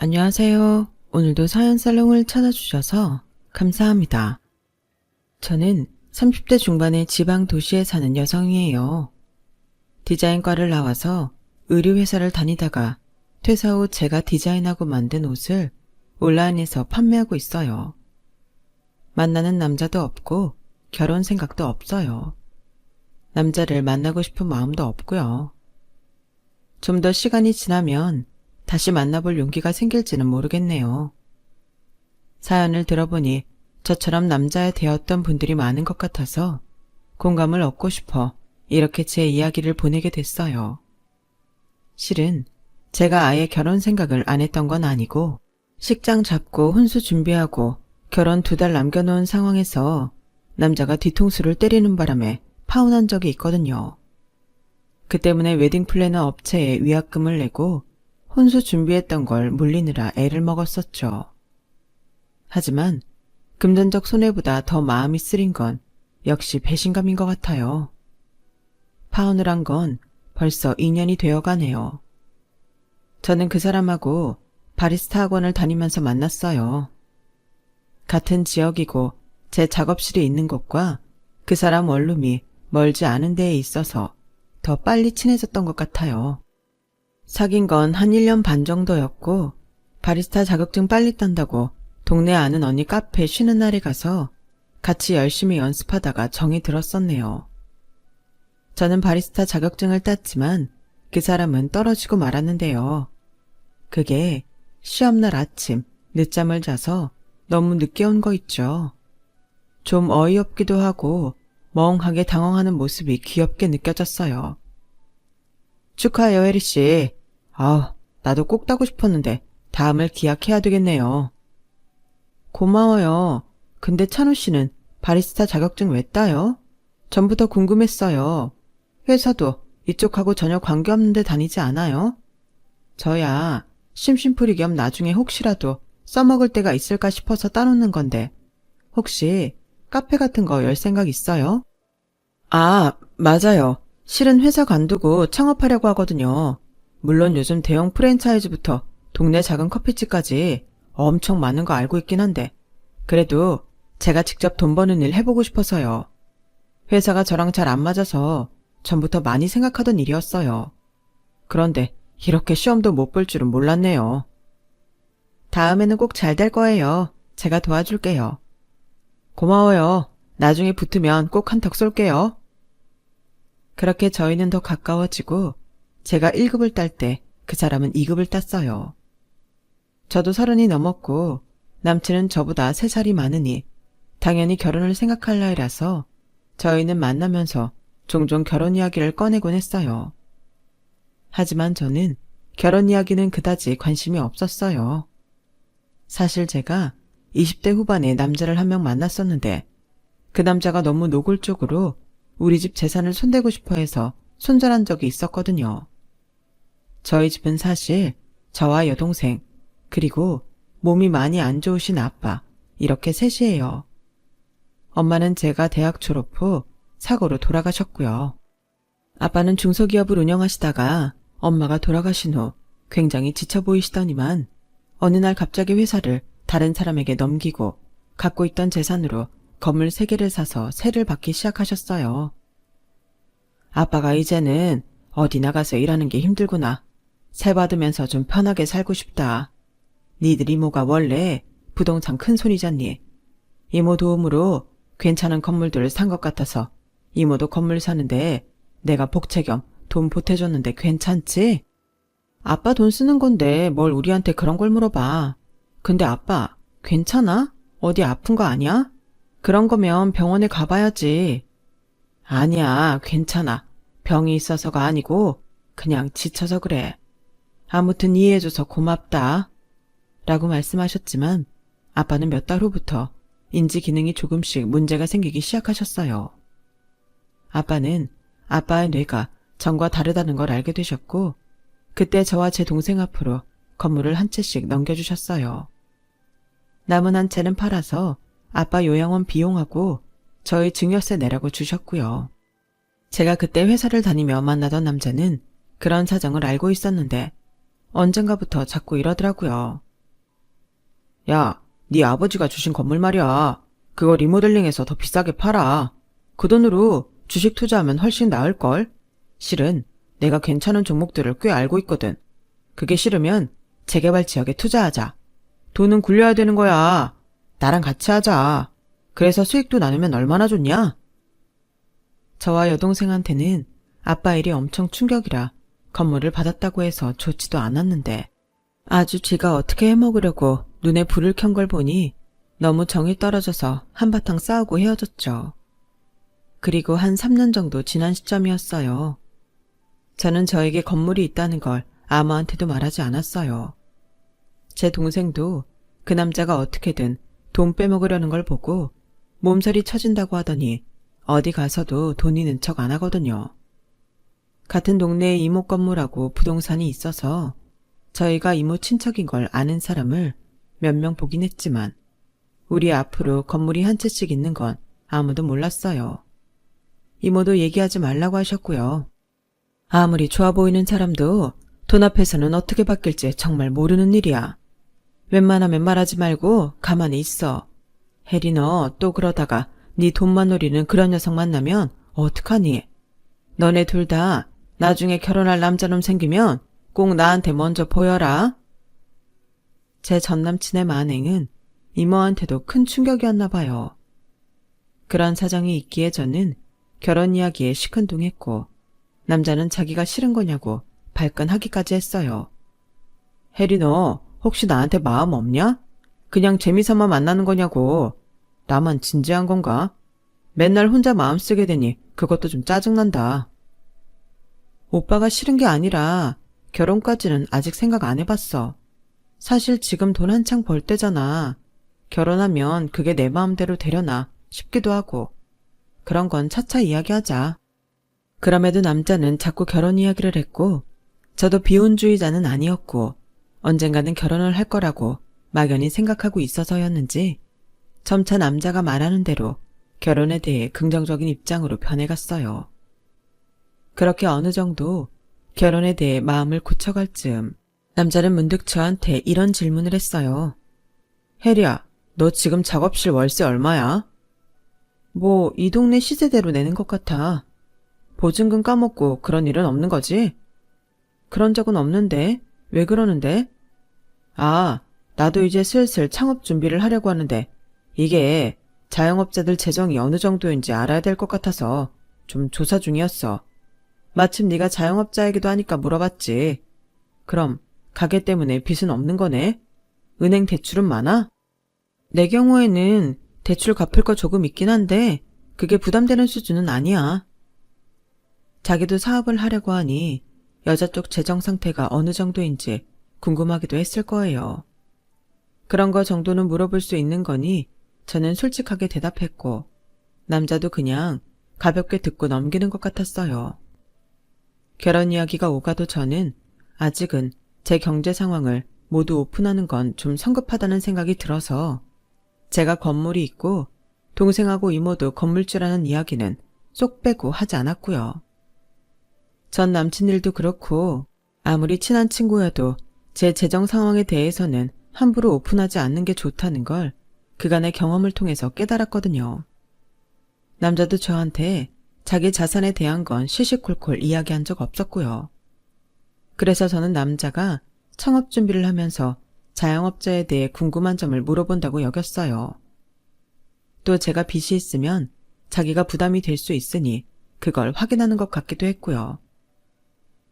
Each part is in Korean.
안녕하세요. 오늘도 사연 살롱을 찾아주셔서 감사합니다. 저는 30대 중반의 지방 도시에 사는 여성이에요. 디자인과를 나와서 의류회사를 다니다가 퇴사 후 제가 디자인하고 만든 옷을 온라인에서 판매하고 있어요. 만나는 남자도 없고 결혼 생각도 없어요. 남자를 만나고 싶은 마음도 없고요. 좀 더 시간이 지나면 다시 만나볼 용기가 생길지는 모르겠네요. 사연을 들어보니 저처럼 남자에 대었던 분들이 많은 것 같아서 공감을 얻고 싶어 이렇게 제 이야기를 보내게 됐어요. 실은 제가 아예 결혼 생각을 안 했던 건 아니고 식장 잡고 혼수 준비하고 결혼 2달 남겨놓은 상황에서 남자가 뒤통수를 때리는 바람에 파혼한 적이 있거든요. 그 때문에 웨딩 플래너 업체에 위약금을 내고 혼수 준비했던 걸 물리느라 애를 먹었었죠. 하지만 금전적 손해보다 더 마음이 쓰린 건 역시 배신감인 것 같아요. 파혼을 한 건 벌써 2년이 되어가네요. 저는 그 사람하고 바리스타 학원을 다니면서 만났어요. 같은 지역이고 제 작업실이 있는 곳과 그 사람 원룸이 멀지 않은 데에 있어서 더 빨리 친해졌던 것 같아요. 사귄 건 한 1년 반 정도였고 바리스타 자격증 빨리 딴다고 동네 아는 언니 카페 쉬는 날에 가서 같이 열심히 연습하다가 정이 들었었네요. 저는 바리스타 자격증을 땄지만 그 사람은 떨어지고 말았는데요. 그게 시험날 아침 늦잠을 자서 너무 늦게 온 거 있죠. 좀 어이없기도 하고 멍하게 당황하는 모습이 귀엽게 느껴졌어요. 축하해요, 혜리씨. 나도 꼭 따고 싶었는데 다음을 기약해야 되겠네요. 고마워요. 근데 찬우씨는 바리스타 자격증 왜 따요? 전부터 궁금했어요. 회사도 이쪽하고 전혀 관계없는 데 다니지 않아요? 저야 심심풀이 겸 나중에 혹시라도 써먹을 때가 있을까 싶어서 따놓는 건데 혹시 카페 같은 거 열 생각 있어요? 맞아요. 실은 회사 관두고 창업하려고 하거든요. 물론 요즘 대형 프랜차이즈부터 동네 작은 커피집까지 엄청 많은 거 알고 있긴 한데 그래도 제가 직접 돈 버는 일 해보고 싶어서요. 회사가 저랑 잘 안 맞아서 전부터 많이 생각하던 일이었어요. 그런데 이렇게 시험도 못 볼 줄은 몰랐네요. 다음에는 꼭 잘 될 거예요. 제가 도와줄게요. 고마워요. 나중에 붙으면 꼭 한턱 쏠게요. 그렇게 저희는 더 가까워지고 제가 1급을 딸 때 그 사람은 2급을 땄어요. 저도 30이 넘었고 남친은 저보다 3살이 많으니 당연히 결혼을 생각할 나이라서 저희는 만나면서 종종 결혼 이야기를 꺼내곤 했어요. 하지만 저는 결혼 이야기는 그다지 관심이 없었어요. 사실 제가 20대 후반에 남자를 한 명 만났었는데 그 남자가 너무 노골적으로 우리 집 재산을 손대고 싶어 해서 손절한 적이 있었거든요. 저희 집은 사실 저와 여동생 그리고 몸이 많이 안 좋으신 아빠 이렇게 셋이에요. 엄마는 제가 대학 졸업 후 사고로 돌아가셨고요. 아빠는 중소기업을 운영하시다가 엄마가 돌아가신 후 굉장히 지쳐 보이시더니만 어느 날 갑자기 회사를 다른 사람에게 넘기고 갖고 있던 재산으로 건물 3개를 사서 세를 받기 시작하셨어요. 아빠가 이제는 어디 나가서 일하는 게 힘들구나. 세 받으면서 좀 편하게 살고 싶다. 니들 이모가 원래 부동산 큰 손이잖니. 이모 도움으로 괜찮은 건물들을 산 것 같아서 이모도 건물 사는데 내가 복채 겸 돈 보태줬는데 괜찮지? 아빠 돈 쓰는 건데 뭘 우리한테 그런 걸 물어봐. 근데 아빠 괜찮아? 어디 아픈 거 아니야? 그런 거면 병원에 가봐야지. 아니야, 괜찮아. 병이 있어서가 아니고 그냥 지쳐서 그래. 아무튼 이해해줘서 고맙다. 라고 말씀하셨지만 아빠는 몇 달 후부터 인지 기능이 조금씩 문제가 생기기 시작하셨어요. 아빠는 아빠의 뇌가 전과 다르다는 걸 알게 되셨고 그때 저와 제 동생 앞으로 건물을 한 채씩 넘겨주셨어요. 남은 한 채는 팔아서 아빠 요양원 비용하고 저희 증여세 내라고 주셨고요. 제가 그때 회사를 다니며 만나던 남자는 그런 사정을 알고 있었는데 언젠가부터 자꾸 이러더라고요. 야, 네 아버지가 주신 건물 말이야. 그거 리모델링해서 더 비싸게 팔아. 그 돈으로 주식 투자하면 훨씬 나을걸? 실은 내가 괜찮은 종목들을 꽤 알고 있거든. 그게 싫으면 재개발 지역에 투자하자. 돈은 굴려야 되는 거야. 나랑 같이 하자. 그래서 수익도 나누면 얼마나 좋냐? 저와 여동생한테는 아빠 일이 엄청 충격이라 건물을 받았다고 해서 좋지도 않았는데 아주 쥐가 어떻게 해먹으려고 눈에 불을 켠 걸 보니 너무 정이 떨어져서 한바탕 싸우고 헤어졌죠. 그리고 한 3년 정도 지난 시점이었어요. 저는 저에게 건물이 있다는 걸 아무한테도 말하지 않았어요. 제 동생도 그 남자가 어떻게든 돈 빼먹으려는 걸 보고 몸서리 쳐진다고 하더니 어디 가서도 돈 있는 척 안 하거든요. 같은 동네에 이모 건물하고 부동산이 있어서 저희가 이모 친척인 걸 아는 사람을 몇 명 보긴 했지만 우리 앞으로 건물이 한 채씩 있는 건 아무도 몰랐어요. 이모도 얘기하지 말라고 하셨고요. 아무리 좋아 보이는 사람도 돈 앞에서는 어떻게 바뀔지 정말 모르는 일이야. 웬만하면 말하지 말고 가만히 있어. 혜리 너 또 그러다가 네 돈만 노리는 그런 녀석 만나면 어떡하니? 너네 둘 다 나중에 결혼할 남자놈 생기면 꼭 나한테 먼저 보여라. 제 전남친의 만행은 이모한테도 큰 충격이었나 봐요. 그런 사정이 있기에 저는 결혼 이야기에 시큰둥했고 남자는 자기가 싫은 거냐고 발끈하기까지 했어요. 혜리 너 혹시 나한테 마음 없냐? 그냥 재미삼아 만나는 거냐고. 나만 진지한 건가? 맨날 혼자 마음 쓰게 되니 그것도 좀 짜증난다. 오빠가 싫은 게 아니라 결혼까지는 아직 생각 안 해봤어. 사실 지금 돈 한창 벌 때잖아. 결혼하면 그게 내 마음대로 되려나 싶기도 하고. 그런 건 차차 이야기하자. 그럼에도 남자는 자꾸 결혼 이야기를 했고 저도 비혼주의자는 아니었고 언젠가는 결혼을 할 거라고 막연히 생각하고 있어서였는지 점차 남자가 말하는 대로 결혼에 대해 긍정적인 입장으로 변해갔어요. 그렇게 어느 정도 결혼에 대해 마음을 굳혀갈 즈음 남자는 문득 저한테 이런 질문을 했어요. 혜리야, 너 지금 작업실 월세 얼마야? 뭐 이 동네 시세대로 내는 것 같아. 보증금 까먹고 그런 일은 없는 거지? 그런 적은 없는데 왜 그러는데? 아, 나도 이제 슬슬 창업 준비를 하려고 하는데 이게 자영업자들 재정이 어느 정도인지 알아야 될 것 같아서 좀 조사 중이었어. 마침 네가 자영업자이기도 하니까 물어봤지. 그럼 가게 때문에 빚은 없는 거네? 은행 대출은 많아? 내 경우에는 대출 갚을 거 조금 있긴 한데 그게 부담되는 수준은 아니야. 자기도 사업을 하려고 하니 여자 쪽 재정 상태가 어느 정도인지 궁금하기도 했을 거예요. 그런 거 정도는 물어볼 수 있는 거니 저는 솔직하게 대답했고 남자도 그냥 가볍게 듣고 넘기는 것 같았어요. 결혼 이야기가 오가도 저는 아직은 제 경제 상황을 모두 오픈하는 건 좀 성급하다는 생각이 들어서 제가 건물이 있고 동생하고 이모도 건물주라는 이야기는 쏙 빼고 하지 않았고요. 전 남친 일도 그렇고 아무리 친한 친구여도 제 재정 상황에 대해서는 함부로 오픈하지 않는 게 좋다는 걸 그간의 경험을 통해서 깨달았거든요. 남자도 저한테 자기 자산에 대한 건 시시콜콜 이야기한 적 없었고요. 그래서 저는 남자가 창업 준비를 하면서 자영업자에 대해 궁금한 점을 물어본다고 여겼어요. 또 제가 빚이 있으면 자기가 부담이 될 수 있으니 그걸 확인하는 것 같기도 했고요.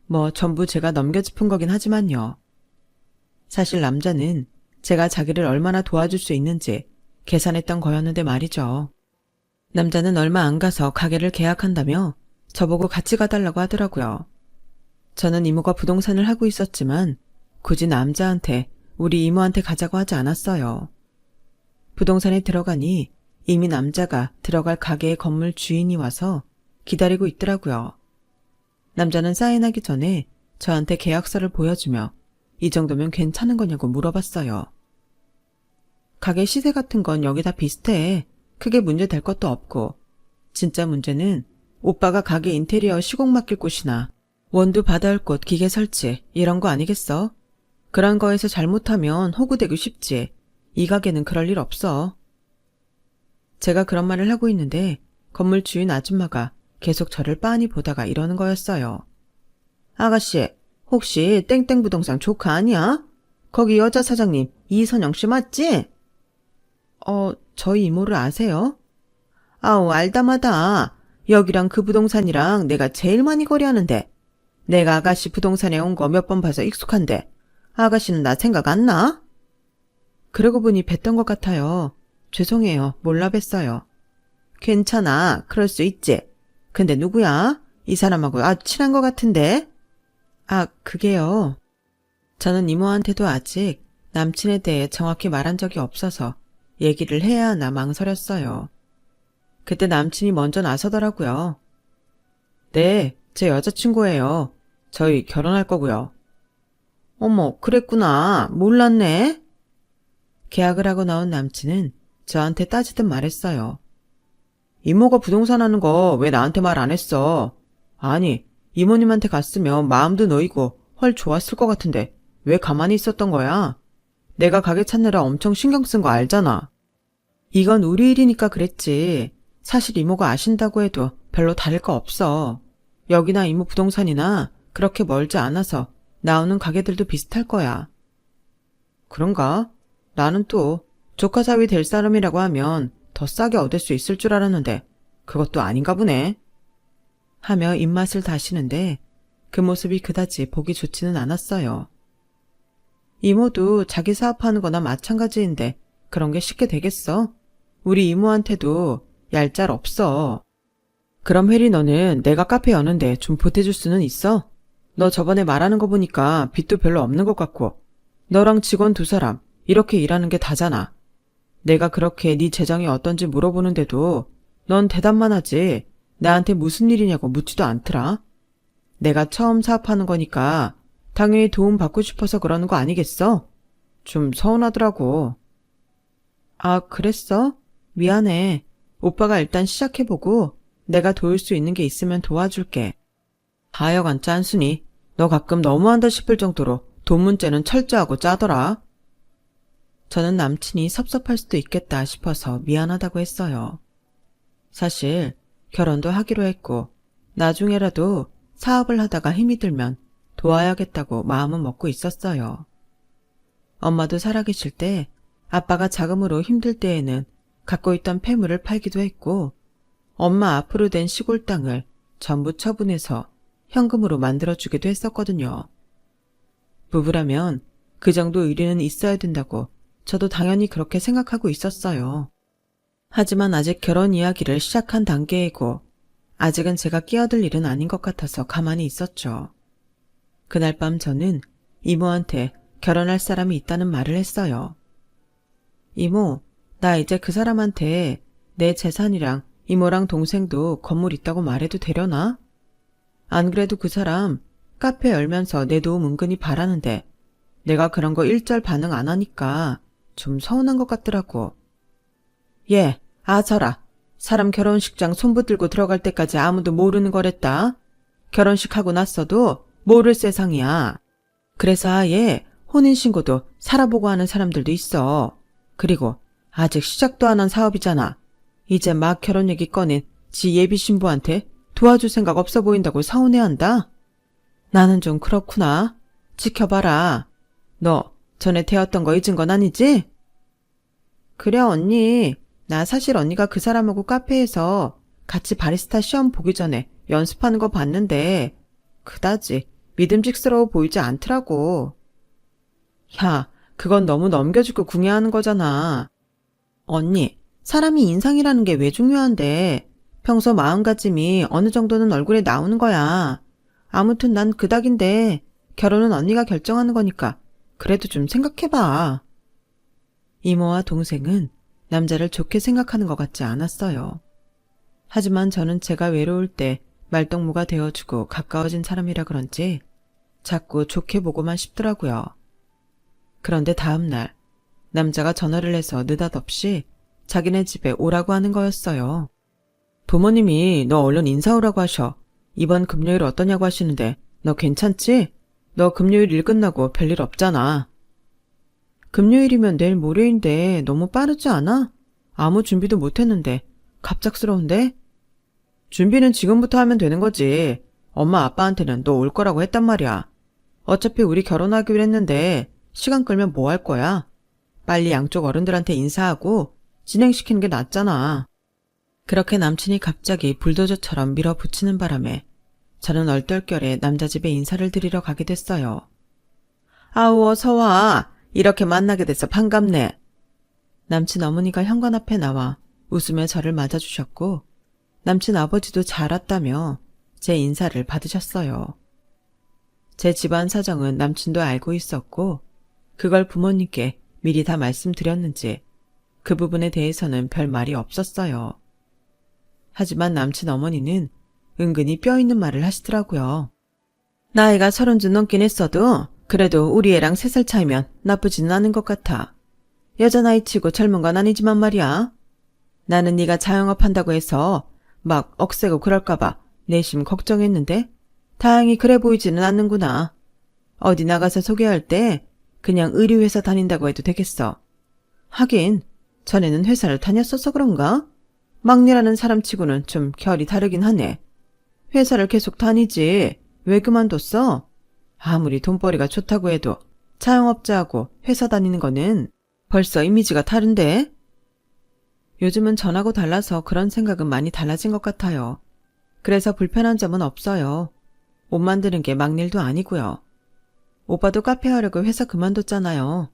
뭐 전부 제가 넘겨짚은 거긴 하지만요. 사실 남자는 제가 자기를 얼마나 도와줄 수 있는지 계산했던 거였는데 말이죠. 남자는 얼마 안 가서 가게를 계약한다며 저보고 같이 가달라고 하더라고요. 저는 이모가 부동산을 하고 있었지만 굳이 남자한테 우리 이모한테 가자고 하지 않았어요. 부동산에 들어가니 이미 남자가 들어갈 가게의 건물 주인이 와서 기다리고 있더라고요. 남자는 사인하기 전에 저한테 계약서를 보여주며 이 정도면 괜찮은 거냐고 물어봤어요. 가게 시세 같은 건 여기 다 비슷해. 크게 문제 될 것도 없고 진짜 문제는 오빠가 가게 인테리어 시공 맡길 곳이나 원두 받아올 곳 기계 설치 이런 거 아니겠어? 그런 거에서 잘못하면 호구되기 쉽지. 이 가게는 그럴 일 없어. 제가 그런 말을 하고 있는데 건물 주인 아줌마가 계속 저를 빤히 보다가 이러는 거였어요. 아가씨, 혹시 땡땡 부동산 조카 아니야? 거기 여자 사장님 이선영 씨 맞지? 저희 이모를 아세요? 아우, 알다마다. 여기랑 그 부동산이랑 내가 제일 많이 거래하는데. 내가 아가씨 부동산에 온 거 몇 번 봐서 익숙한데. 아가씨는 나 생각 안 나? 그러고 보니 뵀던 것 같아요. 죄송해요. 몰라 뵀어요. 괜찮아. 그럴 수 있지. 근데 누구야? 이 사람하고 아주 친한 것 같은데? 그게요. 저는 이모한테도 아직 남친에 대해 정확히 말한 적이 없어서 얘기를 해야 하나 망설였어요. 그때 남친이 먼저 나서더라고요. 네, 제 여자친구예요. 저희 결혼할 거고요. 어머, 그랬구나. 몰랐네. 계약을 하고 나온 남친은 저한테 따지듯 말했어요. 이모가 부동산 하는 거 왜 나한테 말 안 했어? 아니, 이모님한테 갔으면 마음도 놓이고 헐 좋았을 것 같은데 왜 가만히 있었던 거야? 내가 가게 찾느라 엄청 신경 쓴 거 알잖아. 이건 우리 일이니까 그랬지. 사실 이모가 아신다고 해도 별로 다를 거 없어. 여기나 이모 부동산이나 그렇게 멀지 않아서 나오는 가게들도 비슷할 거야. 그런가? 나는 또 조카 사위 될 사람이라고 하면 더 싸게 얻을 수 있을 줄 알았는데 그것도 아닌가 보네. 하며 입맛을 다시는데 그 모습이 그다지 보기 좋지는 않았어요. 이모도 자기 사업하는 거나 마찬가지인데 그런 게 쉽게 되겠어? 우리 이모한테도 얄짤 없어. 그럼 혜리 너는 내가 카페 여는데 좀 보태줄 수는 있어? 너 저번에 말하는 거 보니까 빚도 별로 없는 것 같고 너랑 직원 2사람 이렇게 일하는 게 다잖아. 내가 그렇게 네 재정이 어떤지 물어보는데도 넌 대답만 하지 나한테 무슨 일이냐고 묻지도 않더라. 내가 처음 사업하는 거니까 당연히 도움 받고 싶어서 그러는 거 아니겠어? 좀 서운하더라고. 그랬어? 미안해. 오빠가 일단 시작해보고 내가 도울 수 있는 게 있으면 도와줄게. 하여간 짠순이. 너 가끔 너무한다 싶을 정도로 돈 문제는 철저하고 짜더라. 저는 남친이 섭섭할 수도 있겠다 싶어서 미안하다고 했어요. 사실 결혼도 하기로 했고 나중에라도 사업을 하다가 힘이 들면 도와야겠다고 마음은 먹고 있었어요. 엄마도 살아계실 때 아빠가 자금으로 힘들 때에는 갖고 있던 폐물을 팔기도 했고 엄마 앞으로 된 시골 땅을 전부 처분해서 현금으로 만들어주기도 했었거든요. 부부라면 그 정도 의리는 있어야 된다고 저도 당연히 그렇게 생각하고 있었어요. 하지만 아직 결혼 이야기를 시작한 단계이고 아직은 제가 끼어들 일은 아닌 것 같아서 가만히 있었죠. 그날 밤 저는 이모한테 결혼할 사람이 있다는 말을 했어요. 이모, 나 이제 그 사람한테 내 재산이랑 이모랑 동생도 건물 있다고 말해도 되려나? 안 그래도 그 사람 카페 열면서 내 도움 은근히 바라는데 내가 그런 거 일절 반응 안 하니까 좀 서운한 것 같더라고. 예, 아서라. 사람 결혼식장 손붙들고 들어갈 때까지 아무도 모르는 거랬다. 결혼식 하고 났어도 모를 세상이야. 그래서 아예 혼인신고도 살아보고 하는 사람들도 있어. 그리고 아직 시작도 안 한 사업이잖아. 이제 막 결혼 얘기 꺼낸 지 예비 신부한테 도와줄 생각 없어 보인다고 서운해한다. 나는 좀 그렇구나. 지켜봐라. 너 전에 태웠던 거 잊은 건 아니지? 그래 언니. 나 사실 언니가 그 사람하고 카페에서 같이 바리스타 시험 보기 전에 연습하는 거 봤는데 그다지 믿음직스러워 보이지 않더라고. 야, 그건 너무 넘겨주고 궁예하는 거잖아. 언니, 사람이 인상이라는 게 왜 중요한데 평소 마음가짐이 어느 정도는 얼굴에 나오는 거야. 아무튼 난 그닥인데 결혼은 언니가 결정하는 거니까 그래도 좀 생각해봐. 이모와 동생은 남자를 좋게 생각하는 것 같지 않았어요. 하지만 저는 제가 외로울 때 말동무가 되어주고 가까워진 사람이라 그런지 자꾸 좋게 보고만 싶더라고요. 그런데 다음 날 남자가 전화를 해서 느닷없이 자기네 집에 오라고 하는 거였어요. 부모님이 너 얼른 인사 오라고 하셔. 이번 금요일 어떠냐고 하시는데 너 괜찮지? 너 금요일 일 끝나고 별일 없잖아. 금요일이면 내일 모레인데 너무 빠르지 않아? 아무 준비도 못했는데 갑작스러운데? 준비는 지금부터 하면 되는 거지. 엄마 아빠한테는 너 올 거라고 했단 말이야. 어차피 우리 결혼하기로 했는데 시간 끌면 뭐 할 거야? 빨리 양쪽 어른들한테 인사하고 진행시키는 게 낫잖아. 그렇게 남친이 갑자기 불도저처럼 밀어붙이는 바람에 저는 얼떨결에 남자 집에 인사를 드리러 가게 됐어요. 아우, 어서 와. 이렇게 만나게 돼서 반갑네. 남친 어머니가 현관 앞에 나와 웃으며 저를 맞아주셨고 남친 아버지도 잘 왔다며 제 인사를 받으셨어요. 제 집안 사정은 남친도 알고 있었고 그걸 부모님께 미리 다 말씀드렸는지 그 부분에 대해서는 별 말이 없었어요. 하지만 남친 어머니는 은근히 뼈 있는 말을 하시더라고요. 나이가 30좀 넘긴 했어도 그래도 우리 애랑 3살 차이면 나쁘지는 않은 것 같아. 여자 나이치고 젊은 건 아니지만 말이야. 나는 네가 자영업 한다고 해서 막 억세고 그럴까봐 내심 걱정했는데 다행히 그래 보이지는 않는구나. 어디 나가서 소개할 때 그냥 의류회사 다닌다고 해도 되겠어. 하긴 전에는 회사를 다녔어서 그런가? 막내라는 사람치고는 좀 결이 다르긴 하네. 회사를 계속 다니지 왜 그만뒀어? 아무리 돈벌이가 좋다고 해도 자영업자하고 회사 다니는 거는 벌써 이미지가 다른데? 요즘은 전하고 달라서 그런 생각은 많이 달라진 것 같아요. 그래서 불편한 점은 없어요. 옷 만드는 게 막일도 아니고요. 오빠도 카페 하려고 회사 그만뒀잖아요.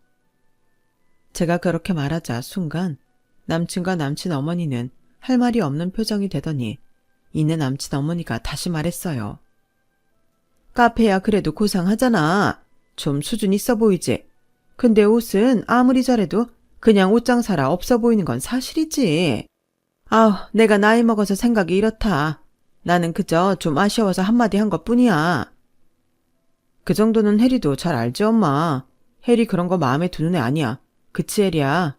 제가 그렇게 말하자 순간 남친과 남친 어머니는 할 말이 없는 표정이 되더니 이내 남친 어머니가 다시 말했어요. 카페야 그래도 고상하잖아. 좀 수준 있어 보이지. 근데 옷은 아무리 잘해도 그냥 옷장사라 없어 보이는 건 사실이지. 아우, 내가 나이 먹어서 생각이 이렇다. 나는 그저 좀 아쉬워서 한마디 한 것뿐이야. 그 정도는 혜리도 잘 알지 엄마. 혜리 그런 거 마음에 드는 애 아니야. 그치 혜리야?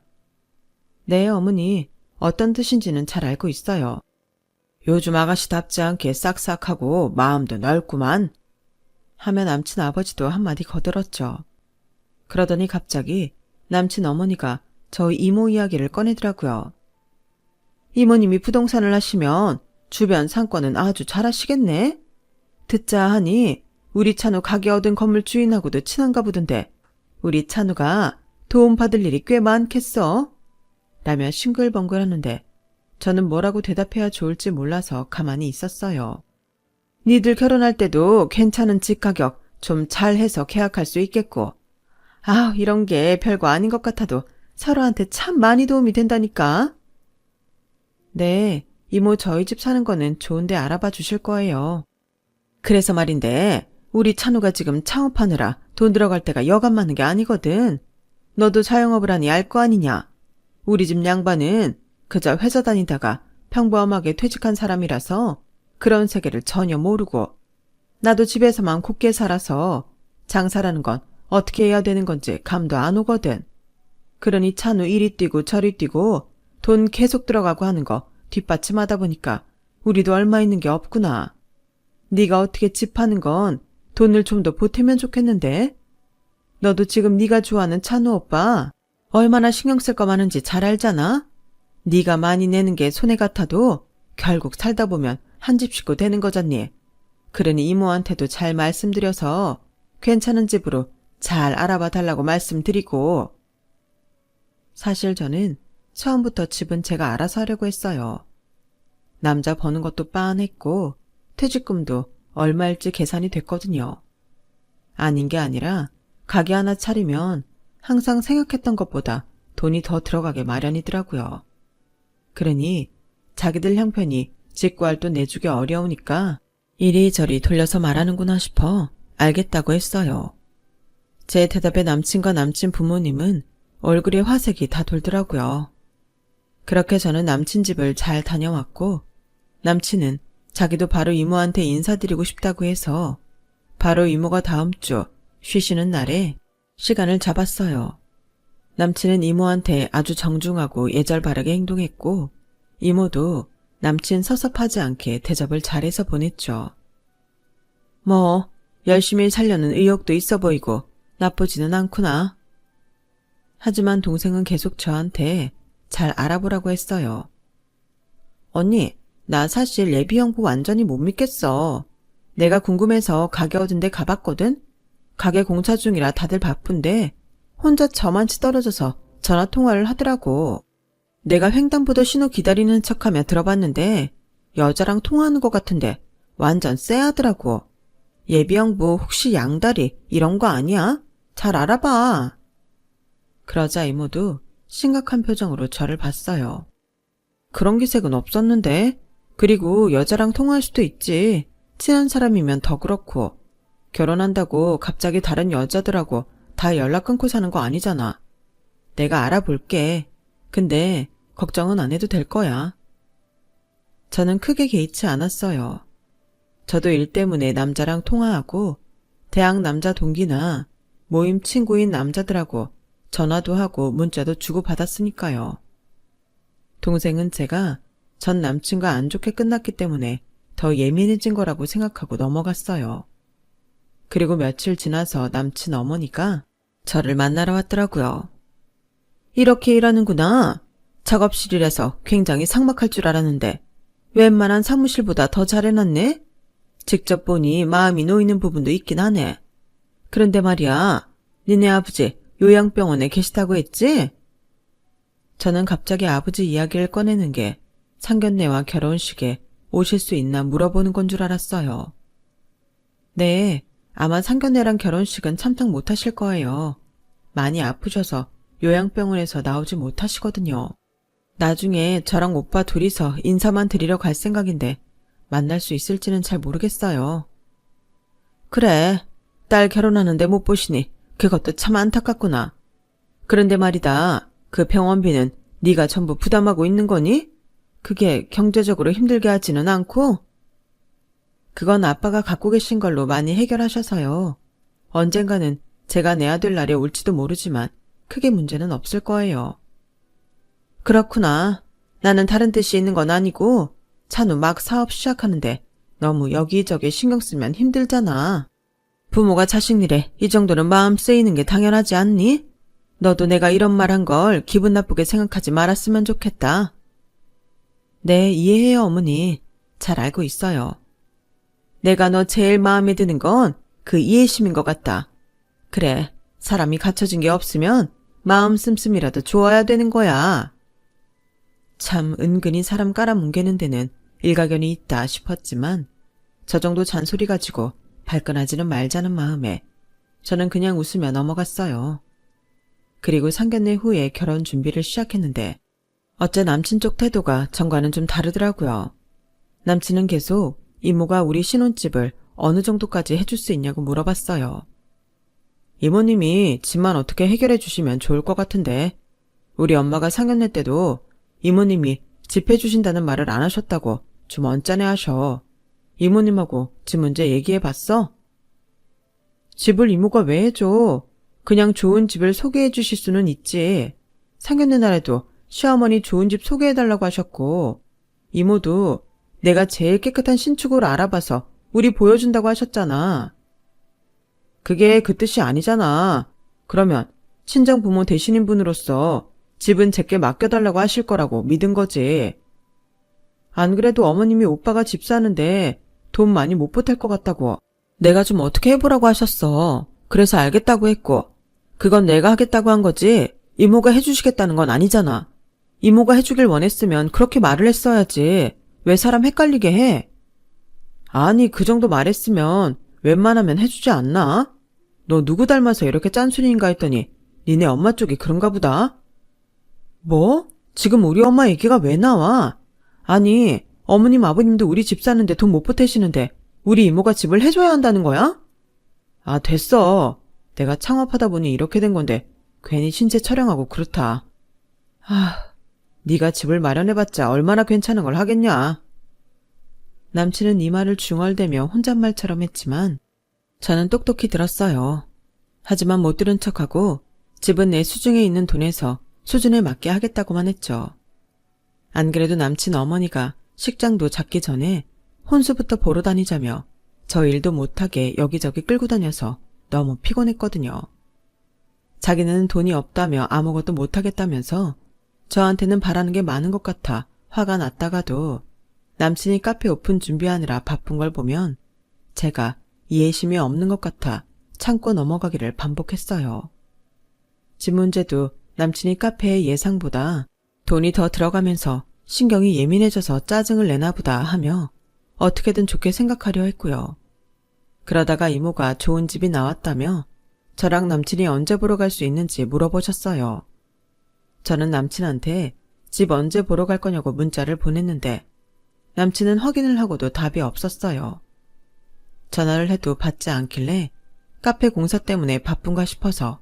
네 어머니. 어떤 뜻인지는 잘 알고 있어요. 요즘 아가씨답지 않게 싹싹하고 마음도 넓구만. 하며 남친 아버지도 한마디 거들었죠. 그러더니 갑자기 남친 어머니가 저희 이모 이야기를 꺼내더라고요. 이모님이 부동산을 하시면 주변 상권은 아주 잘하시겠네? 듣자 하니 우리 찬우 가게 얻은 건물 주인하고도 친한가 보던데 우리 찬우가 도움받을 일이 꽤 많겠어? 라며 싱글벙글하는데 저는 뭐라고 대답해야 좋을지 몰라서 가만히 있었어요. 니들 결혼할 때도 괜찮은 집 가격 좀 잘해서 계약할 수 있겠고 아, 이런 게 별거 아닌 것 같아도 서로한테 참 많이 도움이 된다니까. 네, 이모 저희 집 사는 거는 좋은데 알아봐 주실 거예요. 그래서 말인데 우리 찬우가 지금 창업하느라 돈 들어갈 때가 여간 많은 게 아니거든. 너도 자영업을 하니 알 거 아니냐. 우리 집 양반은 그저 회사 다니다가 평범하게 퇴직한 사람이라서 그런 세계를 전혀 모르고 나도 집에서만 곱게 살아서 장사라는 건 어떻게 해야 되는 건지 감도 안 오거든. 그러니 찬우 이리 뛰고 저리 뛰고 돈 계속 들어가고 하는 거 뒷받침하다 보니까 우리도 얼마 있는 게 없구나. 네가 어떻게 집 하는 건 돈을 좀 더 보태면 좋겠는데. 너도 지금 네가 좋아하는 찬우 오빠 얼마나 신경 쓸 거 많은지 잘 알잖아. 네가 많이 내는 게 손해 같아도 결국 살다 보면 한 집 식구 되는 거잖니. 그러니 이모한테도 잘 말씀드려서 괜찮은 집으로 잘 알아봐 달라고 말씀드리고. 사실 저는 처음부터 집은 제가 알아서 하려고 했어요. 남자 버는 것도 빤했고 퇴직금도 얼마일지 계산이 됐거든요. 아닌 게 아니라 가게 하나 차리면 항상 생각했던 것보다 돈이 더 들어가게 마련이더라고요. 그러니 자기들 형편이 집 구할 돈 내주기 어려우니까 이리저리 돌려서 말하는구나 싶어 알겠다고 했어요. 제 대답에 남친과 남친 부모님은 얼굴에 화색이 다 돌더라고요. 그렇게 저는 남친 집을 잘 다녀왔고 남친은 자기도 바로 이모한테 인사드리고 싶다고 해서 바로 이모가 다음 주 쉬시는 날에 시간을 잡았어요. 남친은 이모한테 아주 정중하고 예절 바르게 행동했고 이모도 남친 섭섭하지 않게 대접을 잘해서 보냈죠. 뭐 열심히 살려는 의욕도 있어 보이고 나쁘지는 않구나. 하지만 동생은 계속 저한테 잘 알아보라고 했어요. 언니, 나 사실 예비 형부 완전히 못 믿겠어. 내가 궁금해서 가게 얻은 데 가봤거든? 가게 공사 중이라 다들 바쁜데 혼자 저만치 떨어져서 전화 통화를 하더라고. 내가 횡단보도 신호 기다리는 척하며 들어봤는데 여자랑 통화하는 것 같은데 완전 쎄하더라고. 예비 형부 혹시 양다리 이런 거 아니야? 잘 알아봐. 그러자 이모도 심각한 표정으로 저를 봤어요. 그런 기색은 없었는데. 그리고 여자랑 통화할 수도 있지. 친한 사람이면 더 그렇고. 결혼한다고 갑자기 다른 여자들하고 다 연락 끊고 사는 거 아니잖아. 내가 알아볼게. 근데 걱정은 안 해도 될 거야. 저는 크게 개의치 않았어요. 저도 일 때문에 남자랑 통화하고 대학 남자 동기나 모임 친구인 남자들하고 전화도 하고 문자도 주고받았으니까요. 동생은 제가 전 남친과 안 좋게 끝났기 때문에 더 예민해진 거라고 생각하고 넘어갔어요. 그리고 며칠 지나서 남친 어머니가 저를 만나러 왔더라고요. 이렇게 일하는구나. 작업실이라서 굉장히 삭막할 줄 알았는데 웬만한 사무실보다 더 잘해놨네? 직접 보니 마음이 놓이는 부분도 있긴 하네. 그런데 말이야, 니네 아버지 요양병원에 계시다고 했지? 저는 갑자기 아버지 이야기를 꺼내는 게 상견례와 결혼식에 오실 수 있나 물어보는 건 줄 알았어요. 네, 아마 상견례랑 결혼식은 참석 못하실 거예요. 많이 아프셔서 요양병원에서 나오지 못하시거든요. 나중에 저랑 오빠 둘이서 인사만 드리러 갈 생각인데 만날 수 있을지는 잘 모르겠어요. 그래, 딸 결혼하는데 못 보시니 그것도 참 안타깝구나. 그런데 말이다, 그 병원비는 네가 전부 부담하고 있는 거니? 그게 경제적으로 힘들게 하지는 않고? 그건 아빠가 갖고 계신 걸로 많이 해결하셔서요. 언젠가는 제가 내야 될 날이 올지도 모르지만 크게 문제는 없을 거예요. 그렇구나. 나는 다른 뜻이 있는 건 아니고 찬우 막 사업 시작하는데 너무 여기저기 신경 쓰면 힘들잖아. 부모가 자식 일에 이 정도는 마음 쓰이는 게 당연하지 않니? 너도 내가 이런 말 한 걸 기분 나쁘게 생각하지 말았으면 좋겠다. 네, 이해해요, 어머니. 잘 알고 있어요. 내가 너 제일 마음에 드는 건 그 이해심인 것 같다. 그래, 사람이 갖춰진 게 없으면 마음 씀씀이라도 좋아야 되는 거야. 참 은근히 사람 깔아뭉개는 데는 일가견이 있다 싶었지만 저 정도 잔소리 가지고 발끈하지는 말자는 마음에 저는 그냥 웃으며 넘어갔어요. 그리고 상견례 후에 결혼 준비를 시작했는데 어째 남친 쪽 태도가 전과는 좀 다르더라고요. 남친은 계속 이모가 우리 신혼집을 어느 정도까지 해줄 수 있냐고 물어봤어요. 이모님이 집만 어떻게 해결해 주시면 좋을 것 같은데 우리 엄마가 상견례 때도 이모님이 집 해주신다는 말을 안 하셨다고 좀 언짢아 하셔. 이모님하고 집 문제 얘기해봤어? 집을 이모가 왜 해줘? 그냥 좋은 집을 소개해 주실 수는 있지. 상견례 날에도 시어머니 좋은 집 소개해달라고 하셨고 이모도 내가 제일 깨끗한 신축을 알아봐서 우리 보여준다고 하셨잖아. 그게 그 뜻이 아니잖아. 그러면 친정 부모 되시는 분으로서 집은 제게 맡겨달라고 하실 거라고 믿은 거지. 안 그래도 어머님이 오빠가 집 사는데 돈 많이 못 보탤 것 같다고 내가 좀 어떻게 해보라고 하셨어. 그래서 알겠다고 했고 그건 내가 하겠다고 한 거지 이모가 해주시겠다는 건 아니잖아. 이모가 해주길 원했으면 그렇게 말을 했어야지. 왜 사람 헷갈리게 해? 아니 그 정도 말했으면 웬만하면 해주지 않나? 너 누구 닮아서 이렇게 짠순이인가 했더니 니네 엄마 쪽이 그런가 보다. 뭐? 지금 우리 엄마 얘기가 왜 나와? 아니 어머님 아버님도 우리 집 사는데 돈 못 보태시는데 우리 이모가 집을 해줘야 한다는 거야? 아 됐어. 내가 창업하다 보니 이렇게 된 건데 괜히 신세 촬영하고 그렇다. 네가 집을 마련해봤자 얼마나 괜찮은 걸 하겠냐. 남친은 이 말을 중얼대며 혼잣말처럼 했지만 저는 똑똑히 들었어요. 하지만 못 들은 척하고 집은 내 수중에 있는 돈에서 수준에 맞게 하겠다고만 했죠. 안 그래도 남친 어머니가 식장도 잡기 전에 혼수부터 보러 다니자며 저 일도 못하게 여기저기 끌고 다녀서 너무 피곤했거든요. 자기는 돈이 없다며 아무것도 못하겠다면서 저한테는 바라는 게 많은 것 같아 화가 났다가도 남친이 카페 오픈 준비하느라 바쁜 걸 보면 제가 이해심이 없는 것 같아 참고 넘어가기를 반복했어요. 집 문제도 남친이 카페의 예상보다 돈이 더 들어가면서 신경이 예민해져서 짜증을 내나 보다 하며 어떻게든 좋게 생각하려 했고요. 그러다가 이모가 좋은 집이 나왔다며 저랑 남친이 언제 보러 갈 수 있는지 물어보셨어요. 저는 남친한테 집 언제 보러 갈 거냐고 문자를 보냈는데 남친은 확인을 하고도 답이 없었어요. 전화를 해도 받지 않길래 카페 공사 때문에 바쁜가 싶어서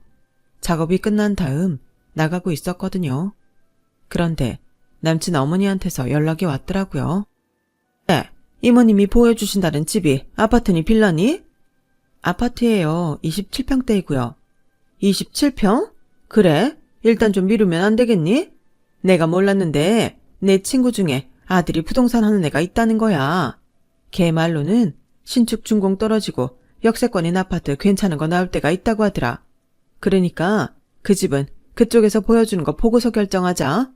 작업이 끝난 다음 나가고 있었거든요. 그런데 남친 어머니한테서 연락이 왔더라고요. 네, 이모님이 보여주신다는 집이 아파트니 빌라니? 아파트예요. 27평대이고요. 27평? 그래? 일단 좀 미루면 안 되겠니? 내가 몰랐는데 내 친구 중에 아들이 부동산 하는 애가 있다는 거야. 걔 말로는 신축 준공 떨어지고 역세권인 아파트 괜찮은 거 나올 때가 있다고 하더라. 그러니까 그 집은 그쪽에서 보여주는 거 보고서 결정하자.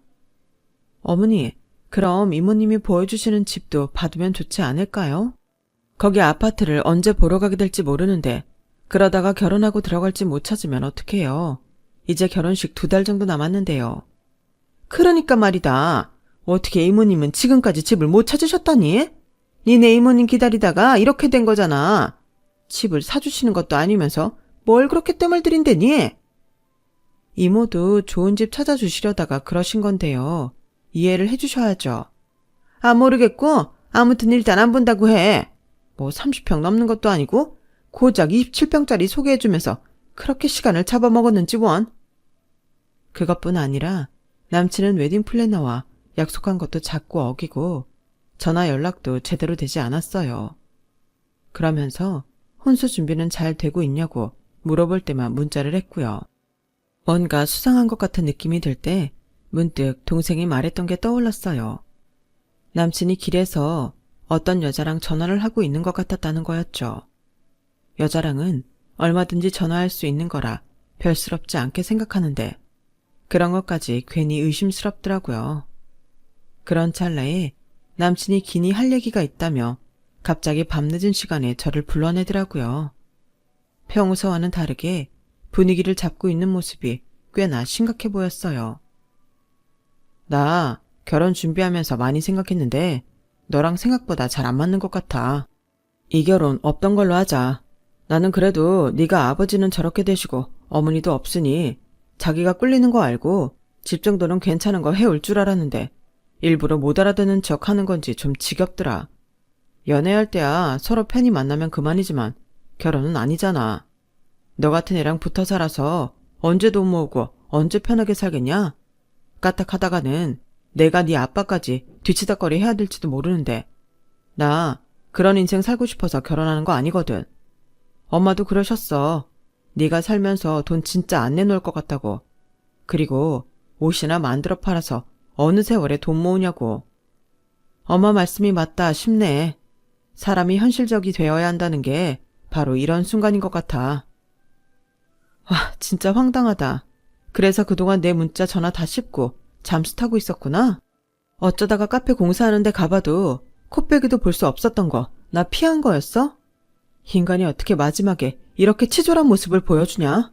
어머니, 그럼 이모님이 보여주시는 집도 받으면 좋지 않을까요? 거기 아파트를 언제 보러 가게 될지 모르는데 그러다가 결혼하고 들어갈지 못 찾으면 어떡해요. 이제 결혼식 2달 정도 남았는데요. 그러니까 말이다. 어떻게 이모님은 지금까지 집을 못 찾으셨다니? 니네 이모님 기다리다가 이렇게 된 거잖아. 집을 사주시는 것도 아니면서 뭘 그렇게 뜸을 들인대니? 이모도 좋은 집 찾아주시려다가 그러신 건데요. 이해를 해주셔야죠. 아, 모르겠고 아무튼 일단 안 본다고 해. 뭐 30평 넘는 것도 아니고 고작 27평짜리 소개해주면서 그렇게 시간을 잡아먹었는지 원. 그것뿐 아니라 남친은 웨딩 플래너와 약속한 것도 자꾸 어기고 전화 연락도 제대로 되지 않았어요. 그러면서 혼수 준비는 잘 되고 있냐고 물어볼 때만 문자를 했고요. 뭔가 수상한 것 같은 느낌이 들 때 문득 동생이 말했던 게 떠올랐어요. 남친이 길에서 어떤 여자랑 전화를 하고 있는 것 같았다는 거였죠. 여자랑은 얼마든지 전화할 수 있는 거라 별스럽지 않게 생각하는데 그런 것까지 괜히 의심스럽더라고요. 그런 찰나에 남친이 기니 할 얘기가 있다며 갑자기 밤늦은 시간에 저를 불러내더라고요. 평소와는 다르게 분위기를 잡고 있는 모습이 꽤나 심각해 보였어요. 나 결혼 준비하면서 많이 생각했는데 너랑 생각보다 잘 안 맞는 것 같아. 이 결혼 없던 걸로 하자. 나는 그래도 네가 아버지는 저렇게 되시고 어머니도 없으니 자기가 꿀리는 거 알고 집 정도는 괜찮은 거 해올 줄 알았는데 일부러 못 알아듣는 척 하는 건지 좀 지겹더라. 연애할 때야 서로 편히 만나면 그만이지만 결혼은 아니잖아. 너 같은 애랑 붙어 살아서 언제 돈 모으고 언제 편하게 살겠냐? 까딱하다가는 내가 네 아빠까지 뒤치다꺼리 해야 될지도 모르는데 나 그런 인생 살고 싶어서 결혼하는 거 아니거든. 엄마도 그러셨어. 네가 살면서 돈 진짜 안 내놓을 것 같다고. 그리고 옷이나 만들어 팔아서 어느 세월에 돈 모으냐고. 엄마 말씀이 맞다 싶네. 사람이 현실적이 되어야 한다는 게 바로 이런 순간인 것 같아. 와, 진짜 황당하다. 그래서 그동안 내 문자 전화 다 씹고 잠수 타고 있었구나. 어쩌다가 카페 공사하는데 가봐도 코빼기도 볼 수 없었던 거 나 피한 거였어? 인간이 어떻게 마지막에 이렇게 치졸한 모습을 보여주냐?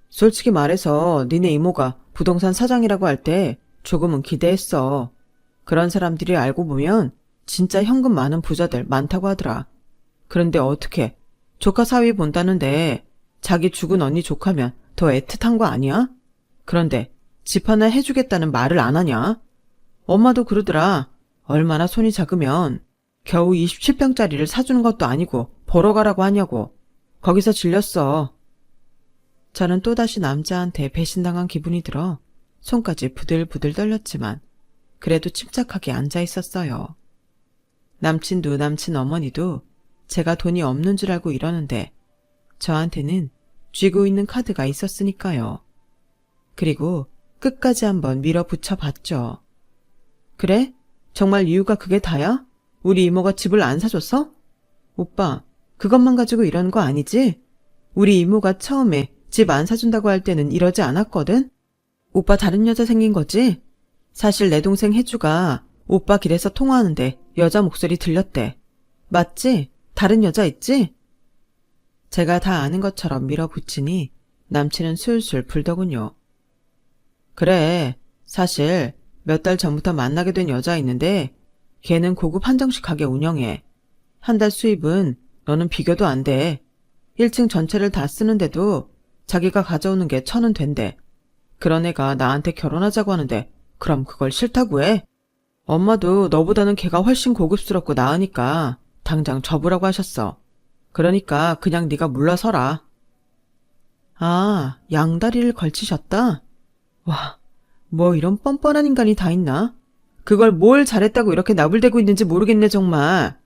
솔직히 말해서 니네 이모가 부동산 사장이라고 할 때 조금은 기대했어. 그런 사람들이 알고 보면 진짜 현금 많은 부자들 많다고 하더라. 그런데 어떻게 조카 사위 본다는데 자기 죽은 언니 조카면 더 애틋한 거 아니야? 그런데 집 하나 해주겠다는 말을 안 하냐? 엄마도 그러더라. 얼마나 손이 작으면 겨우 27평짜리를 사주는 것도 아니고 보러 가라고 하냐고. 거기서 질렸어. 저는 또다시 남자한테 배신당한 기분이 들어 손까지 부들부들 떨렸지만 그래도 침착하게 앉아 있었어요. 남친도 남친 어머니도 제가 돈이 없는 줄 알고 이러는데 저한테는 쥐고 있는 카드가 있었으니까요. 그리고 끝까지 한번 밀어붙여 봤죠. 그래? 정말 이유가 그게 다야? 우리 이모가 집을 안 사줬어? 오빠, 그것만 가지고 이러는 거 아니지? 우리 이모가 처음에 집 안 사준다고 할 때는 이러지 않았거든? 오빠 다른 여자 생긴 거지? 사실 내 동생 혜주가 오빠 길에서 통화하는데 여자 목소리 들렸대. 맞지? 다른 여자 있지? 제가 다 아는 것처럼 밀어붙이니 남친은 술술 풀더군요. 그래, 사실 몇 달 전부터 만나게 된 여자 있는데 걔는 고급 한정식 가게 운영해. 한 달 수입은 너는 비교도 안 돼. 1층 전체를 다 쓰는데도 자기가 가져오는 게 1,000원 된대. 그런 애가 나한테 결혼하자고 하는데 그럼 그걸 싫다고 해? 엄마도 너보다는 걔가 훨씬 고급스럽고 나으니까 당장 접으라고 하셨어. 그러니까 그냥 네가 물러서라. 아, 양다리를 걸치셨다? 와, 뭐 이런 뻔뻔한 인간이 다 있나? 그걸 뭘 잘했다고 이렇게 나불대고 있는지 모르겠네 정말.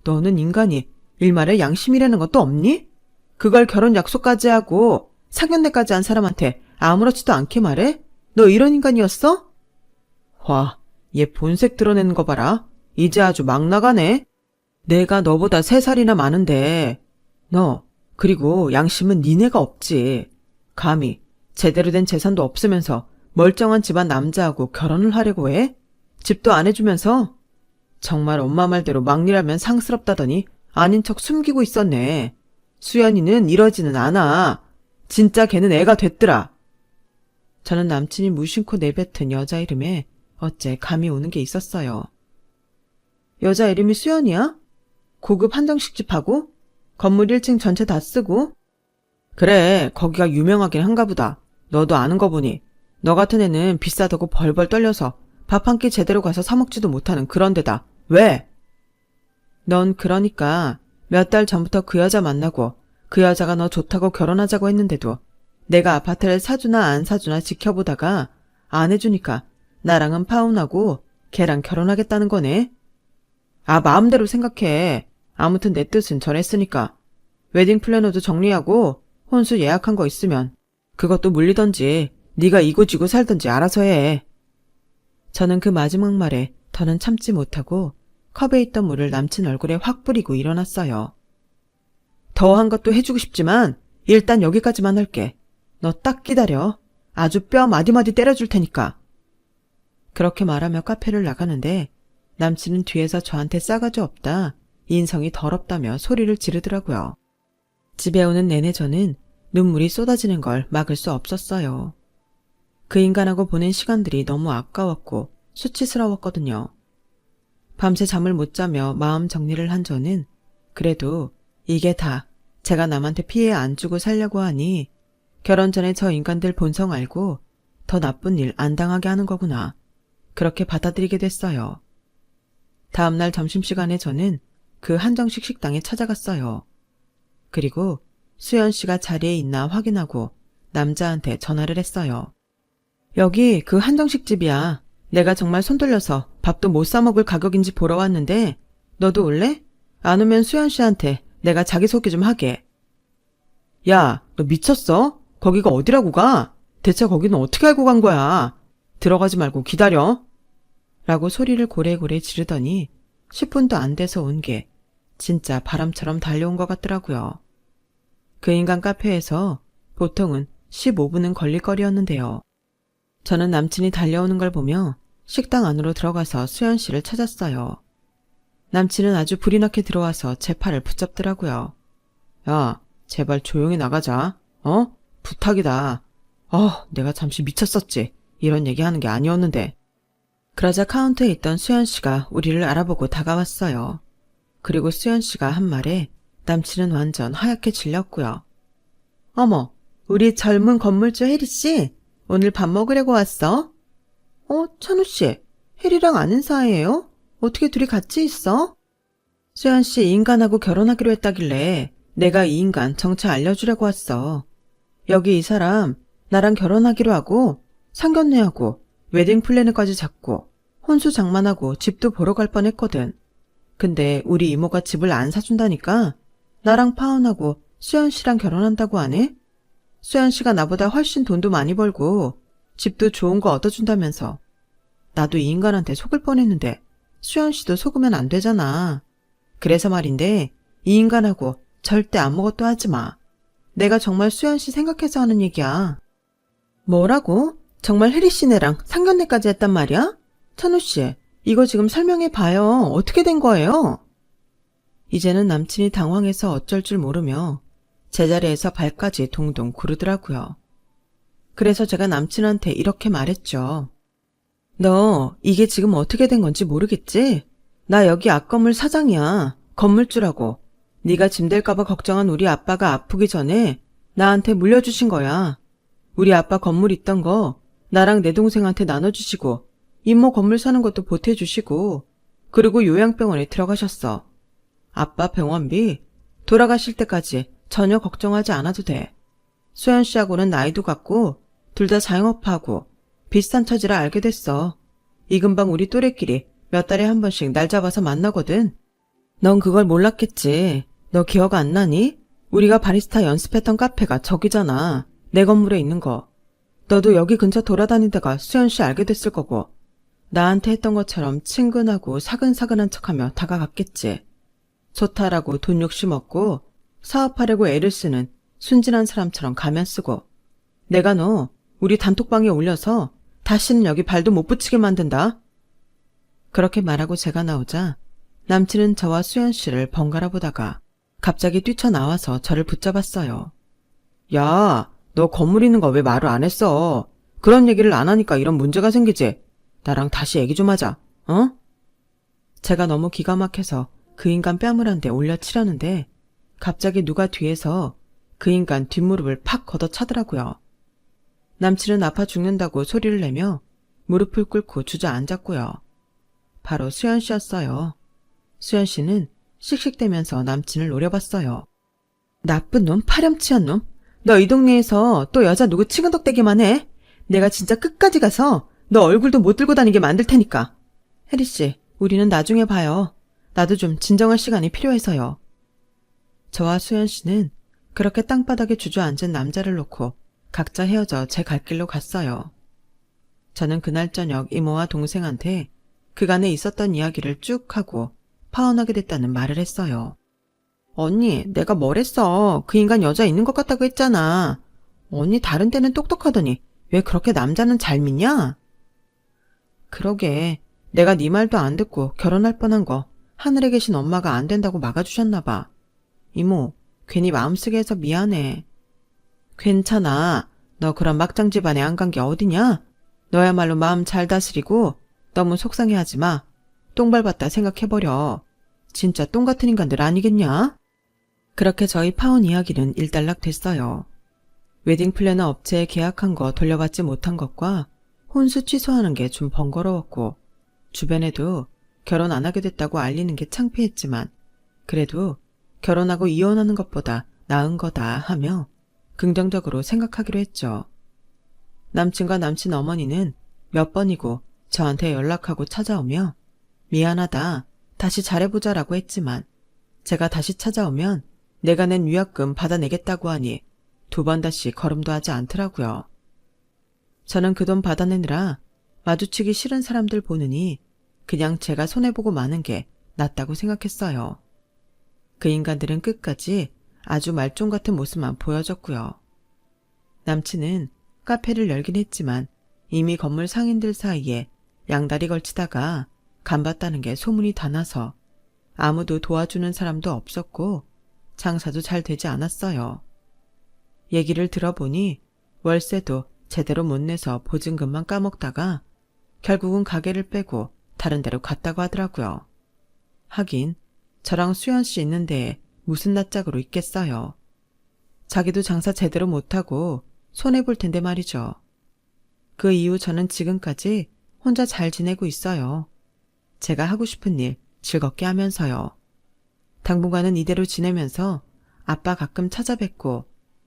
너는 인간이 일말의 양심이라는 것도 없니? 그걸 결혼 약속까지 하고 상견례까지 한 사람한테 아무렇지도 않게 말해? 너 이런 인간이었어? 와, 얘 본색 드러내는 거 봐라. 이제 아주 막 나가네. 내가 너보다 3살이나 많은데 너 그리고 양심은 니네가 없지. 감히 제대로 된 재산도 없으면서 멀쩡한 집안 남자하고 결혼을 하려고 해? 집도 안 해주면서? 정말 엄마 말대로 막리라면 상스럽다더니 아닌 척 숨기고 있었네. 수연이는 이러지는 않아. 진짜 걔는 애가 됐더라. 저는 남친이 무심코 내뱉은 여자 이름에 어째 감이 오는 게 있었어요. 여자 이름이 수연이야? 고급 한정식집하고? 건물 1층 전체 다 쓰고? 그래, 거기가 유명하긴 한가 보다. 너도 아는 거 보니. 너 같은 애는 비싸다고 벌벌 떨려서 밥 한 끼 제대로 가서 사 먹지도 못하는 그런 데다. 왜? 넌 그러니까 몇 달 전부터 그 여자 만나고 그 여자가 너 좋다고 결혼하자고 했는데도 내가 아파트를 사주나 안 사주나 지켜보다가 안 해주니까 나랑은 파혼하고 걔랑 결혼하겠다는 거네. 아, 마음대로 생각해. 아무튼 내 뜻은 전했으니까. 웨딩 플래너도 정리하고 혼수 예약한 거 있으면 그것도 물리던지 네가 이고지고 살던지 알아서 해. 저는 그 마지막 말에 더는 참지 못하고 컵에 있던 물을 남친 얼굴에 확 뿌리고 일어났어요. 더한 것도 해주고 싶지만 일단 여기까지만 할게. 너 딱 기다려. 아주 뼈 마디마디 때려줄 테니까. 그렇게 말하며 카페를 나가는데 남친은 뒤에서 저한테 싸가지 없다, 인성이 더럽다며 소리를 지르더라고요. 집에 오는 내내 저는 눈물이 쏟아지는 걸 막을 수 없었어요. 그 인간하고 보낸 시간들이 너무 아까웠고 수치스러웠거든요. 밤새 잠을 못 자며 마음 정리를 한 저는 그래도 이게 다 제가 남한테 피해 안 주고 살려고 하니 결혼 전에 저 인간들 본성 알고 더 나쁜 일 안 당하게 하는 거구나. 그렇게 받아들이게 됐어요. 다음날 점심시간에 저는 그 한정식 식당에 찾아갔어요. 그리고 수연 씨가 자리에 있나 확인하고 남자한테 전화를 했어요. 여기 그 한정식 집이야. 내가 정말 손 돌려서 밥도 못 사 먹을 가격인지 보러 왔는데 너도 올래? 안 오면 수연 씨한테 내가 자기소개 좀 하게. 야, 너 미쳤어? 거기가 어디라고 가? 대체 거기는 어떻게 알고 간 거야? 들어가지 말고 기다려. 라고 소리를 고래고래 지르더니 10분도 안 돼서 온 게 진짜 바람처럼 달려온 것 같더라고요. 그 인간 카페에서 보통은 15분은 걸릴 거리였는데요. 저는 남친이 달려오는 걸 보며 식당 안으로 들어가서 수연 씨를 찾았어요. 남친은 아주 불이 나게 들어와서 제 팔을 붙잡더라고요. 야, 제발 조용히 나가자. 부탁이다. 내가 잠시 미쳤었지. 이런 얘기하는 게 아니었는데. 그러자 카운터에 있던 수연 씨가 우리를 알아보고 다가왔어요. 그리고 수연 씨가 한 말에 남친은 완전 하얗게 질렸고요. 어머, 우리 젊은 건물주 혜리 씨, 오늘 밥 먹으려고 왔어? 찬우 씨, 혜리랑 아는 사이예요? 어떻게 둘이 같이 있어? 수연 씨 인간하고 결혼하기로 했다길래 내가 이 인간 정체 알려주려고 왔어. 여기 이 사람 나랑 결혼하기로 하고 상견례하고 웨딩 플래너까지 잡고 혼수 장만하고 집도 보러 갈 뻔했거든. 근데 우리 이모가 집을 안 사준다니까 나랑 파혼하고 수연 씨랑 결혼한다고 하네? 수연 씨가 나보다 훨씬 돈도 많이 벌고 집도 좋은 거 얻어준다면서. 나도 이 인간한테 속을 뻔했는데 수연 씨도 속으면 안 되잖아. 그래서 말인데 이 인간하고 절대 아무것도 하지 마. 내가 정말 수연 씨 생각해서 하는 얘기야. 뭐라고? 정말 혜리 씨네랑 상견례까지 했단 말이야? 찬우 씨, 이거 지금 설명해봐요. 어떻게 된 거예요? 이제는 남친이 당황해서 어쩔 줄 모르며 제자리에서 발까지 동동 구르더라고요. 그래서 제가 남친한테 이렇게 말했죠. 너 이게 지금 어떻게 된 건지 모르겠지? 나 여기 앞건물 사장이야. 건물주라고. 네가 짐 될까봐 걱정한 우리 아빠가 아프기 전에 나한테 물려주신 거야. 우리 아빠 건물 있던 거 나랑 내 동생한테 나눠주시고 이모 건물 사는 것도 보태주시고 그리고 요양병원에 들어가셨어. 아빠 병원비 돌아가실 때까지 전혀 걱정하지 않아도 돼. 수연 씨하고는 나이도 같고 둘 다 자영업하고 비슷한 처지라 알게 됐어. 이 근방 우리 또래끼리 몇 달에 한 번씩 날 잡아서 만나거든. 넌 그걸 몰랐겠지. 너 기억 안 나니? 우리가 바리스타 연습했던 카페가 저기잖아. 내 건물에 있는 거. 너도 여기 근처 돌아다니다가 수연 씨 알게 됐을 거고 나한테 했던 것처럼 친근하고 사근사근한 척하며 다가갔겠지. 좋다라고 돈 욕심 없고 사업하려고 애를 쓰는 순진한 사람처럼 가면 쓰고 내가 너 우리 단톡방에 올려서 다시는 여기 발도 못 붙이게 만든다. 그렇게 말하고 제가 나오자 남친은 저와 수연 씨를 번갈아 보다가 갑자기 뛰쳐나와서 저를 붙잡았어요. 야, 너 건물 있는 거 왜 말을 안 했어? 그런 얘기를 안 하니까 이런 문제가 생기지. 나랑 다시 얘기 좀 하자. 어? 제가 너무 기가 막혀서 그 인간 뺨을 한 대 올려치려는데 갑자기 누가 뒤에서 그 인간 뒷무릎을 팍 걷어차더라고요. 남친은 아파 죽는다고 소리를 내며 무릎을 꿇고 주저앉았고요. 바로 수연 씨였어요. 수연 씨는 씩씩대면서 남친을 노려봤어요. 나쁜 놈, 파렴치한 놈. 너 이 동네에서 또 여자 누구 치근덕대기만 해. 내가 진짜 끝까지 가서 너 얼굴도 못 들고 다니게 만들 테니까. 혜리 씨, 우리는 나중에 봐요. 나도 좀 진정할 시간이 필요해서요. 저와 수연 씨는 그렇게 땅바닥에 주저앉은 남자를 놓고 각자 헤어져 제 갈 길로 갔어요. 저는 그날 저녁 이모와 동생한테 그간에 있었던 이야기를 쭉 하고 파혼하게 됐다는 말을 했어요. 언니, 내가 뭘 했어. 그 인간 여자 있는 것 같다고 했잖아. 언니 다른 데는 똑똑하더니 왜 그렇게 남자는 잘 믿냐? 그러게, 내가 네 말도 안 듣고 결혼할 뻔한 거 하늘에 계신 엄마가 안 된다고 막아주셨나 봐. 이모, 괜히 마음 쓰게 해서 미안해. 괜찮아. 너 그런 막장 집안에 안 간 게 어디냐? 너야말로 마음 잘 다스리고 너무 속상해하지 마. 똥 밟았다 생각해버려. 진짜 똥 같은 인간들 아니겠냐? 그렇게 저희 파혼 이야기는 일단락 됐어요. 웨딩 플래너 업체에 계약한 거 돌려받지 못한 것과 혼수 취소하는 게 좀 번거로웠고 주변에도 결혼 안 하게 됐다고 알리는 게 창피했지만 그래도 결혼하고 이혼하는 것보다 나은 거다 하며 긍정적으로 생각하기로 했죠. 남친과 남친 어머니는 몇 번이고 저한테 연락하고 찾아오며 미안하다, 다시 잘해보자라고 했지만 제가 다시 찾아오면 내가 낸 위약금 받아내겠다고 하니 두 번 다시 걸음도 하지 않더라고요. 저는 그 돈 받아내느라 마주치기 싫은 사람들 보느니 그냥 제가 손해보고 마는 게 낫다고 생각했어요. 그 인간들은 끝까지 아주 말종 같은 모습만 보여줬고요. 남친은 카페를 열긴 했지만 이미 건물 상인들 사이에 양다리 걸치다가 간봤다는 게 소문이 다 나서 아무도 도와주는 사람도 없었고 장사도 잘 되지 않았어요. 얘기를 들어보니 월세도 제대로 못 내서 보증금만 까먹다가 결국은 가게를 빼고 다른 데로 갔다고 하더라고요. 하긴 저랑 수연 씨 있는 데에 무슨 낯짝으로 있겠어요. 자기도 장사 제대로 못하고 손해볼 텐데 말이죠. 그 이후 저는 지금까지 혼자 잘 지내고 있어요. 제가 하고 싶은 일 즐겁게 하면서요. 당분간은 이대로 지내면서 아빠 가끔 찾아뵙고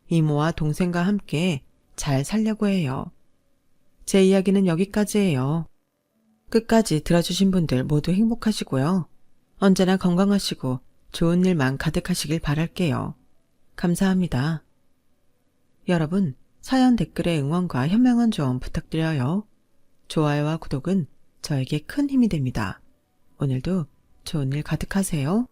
이모와 동생과 함께 잘 살려고 해요. 제 이야기는 여기까지예요. 끝까지 들어주신 분들 모두 행복하시고요. 언제나 건강하시고 좋은 일만 가득하시길 바랄게요. 감사합니다. 여러분, 사연 댓글에 응원과 현명한 조언 부탁드려요. 좋아요와 구독은 저에게 큰 힘이 됩니다. 오늘도 좋은 일 가득하세요.